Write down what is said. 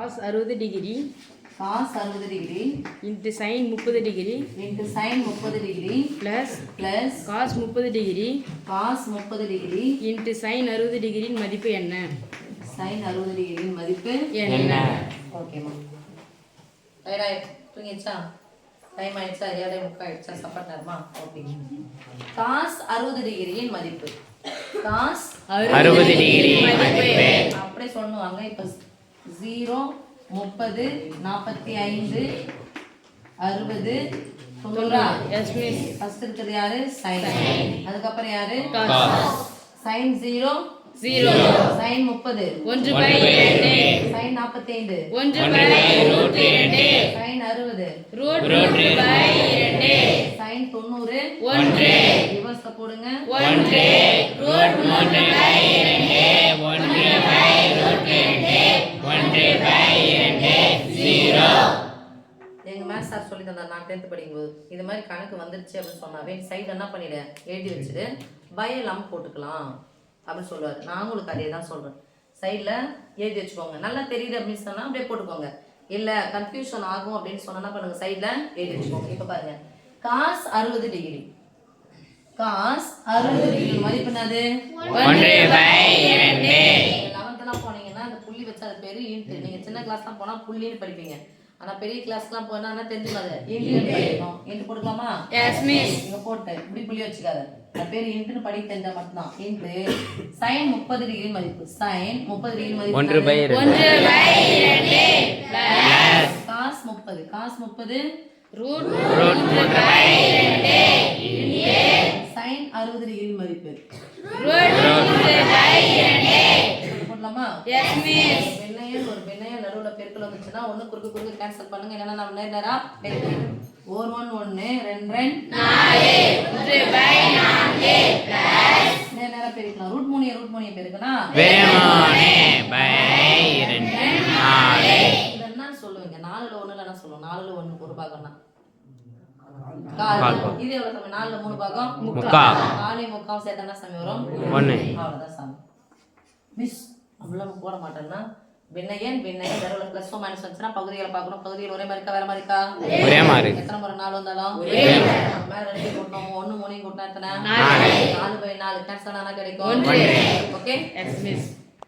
cos 60 degree cos 60 degree into sin 30 degree into sin 30 degree plus plus cos 30 degree cos 30 degree into sin 60 டிகிரியின் மதிப்பு என்ன? sin 60 டிகிரியின் மதிப்பு என்ன? ஓகேம்மா. ரைடா தூங்கிடுச்சா? Time ஆயிடுச்சா? 7:30 ஆயிடுச்சா? சாப்பாடு நேரமா? ஓகே. cos 60 டிகிரியின் மதிப்பு cos 60 டிகிரி மதிப்பு அப்படியே சொல்லுவாங்க. இப்போ 0 30 45 60 90. Yes miss. ஃபர்ஸ்ட் இருக்கிறது யாரு? sin. அதுக்கப்புறம் யாரு? cos. sin 0 0 sin 30 1/2 sin 45 1/√2 sin 60 √2 sin 90 1 ரிவர்ஸ்ல போடுங்க. 1 √3 எங்க மேத்ஸ் சார் சொல்லி தந்தார் நான் 10th படிக்கும்போது. இது மாதிரி கணக்கு வந்துருச்சு அப்படின்னு சொன்னாவே சைடு என்ன பண்ணிடு எழுதி வச்சுட்டு பயலாம் போட்டுக்கலாம் அப்படின்னு சொல்லுவார். நான் உங்களுக்கு அதே தான் சொல்றேன். சைடில் எழுதி வச்சுக்கோங்க. நல்லா தெரியுது அப்படின்னு சொன்னா அப்படியே போட்டுக்கோங்க. இல்லை கன்ஃபியூஷன் ஆகும் அப்படின்னு சொன்னா பண்ணுங்க, சைடில் எழுதி வச்சுக்கோங்க. இப்போ பாருங்க cos 60 டிகிரி cos 60 டிகிரி மதிப்பு என்னது? 11th போனீங்கன்னா அந்த புள்ளி வச்சு அது பேரு இன்ட்டு. நீங்க சின்ன கிளாஸ்லாம் போனா புள்ளின்னு படிப்பீங்க. ஆனா பெரிய கிளாஸ்லாம் போனா என்ன தெரிஞ்சுக்காது, இன்ட்டு படிக்கணும். இன்ட்டு போட்டுக்கலாமா? Yes miss. இங்க போட்டு இப்படி புள்ளி வச்சுக்காத. அது பேரு இன்ட்டுன்னு படிக்க தெரிஞ்சா மட்டும்தான். இன்ட்டு sin 30 டிகிரி மதிப்பு sin 30 டிகிரி மதிப்பு 1/2 cos 30 cos 30 √3 sin 60 டிகிரி மதிப்பு போடலாமா? Yes miss. வெண்ணையல் ஒரு வெண்ணையல் நடுவுல பெருக்கல் வந்துச்சுன்னா ஒண்ணு குறுக்கு குறுக்கு கேன்சல் பண்ணுங்க. இல்லைன்னா நம்ம நேரா பெருக்கலாம். 1 1 1 2 2 நேரா பெருக்கலாம். √3 பெருக்கணும். இதெல்லாம் சொல்லுவீங்க. 4ல 1 இல்லைன்னா சொல்லுவோம். 4ல 1 ஒரு பாகம்னா இது எவ்வளவு சாமி? 4ல 3 பாகம் முக்கால். 4 முக்கால் சேர்த்தா என்ன சாமி வரும்? 1. அவ்வளவுதான் சாமி. மிஸ் அவ்வளவு போட மாட்டேன்னா விண்ணையன் நடுவுல பிளஸ் மைனஸ் வந்துச்சுன்னா பகுதிகளை பார்க்கணும். பகுதிகள் ஒரே மாதிரி இருக்கா வேற மாதிரி இருக்கா? ஒரே மாதிரி. எத்தனை முறை 4 வந்தாலும் மேல 2 கூட்டணும். 1 3 கூட்டினா எத்தனை? 4/4 கேன்சல் ஆனா கிடைக்கும். Okay yes miss.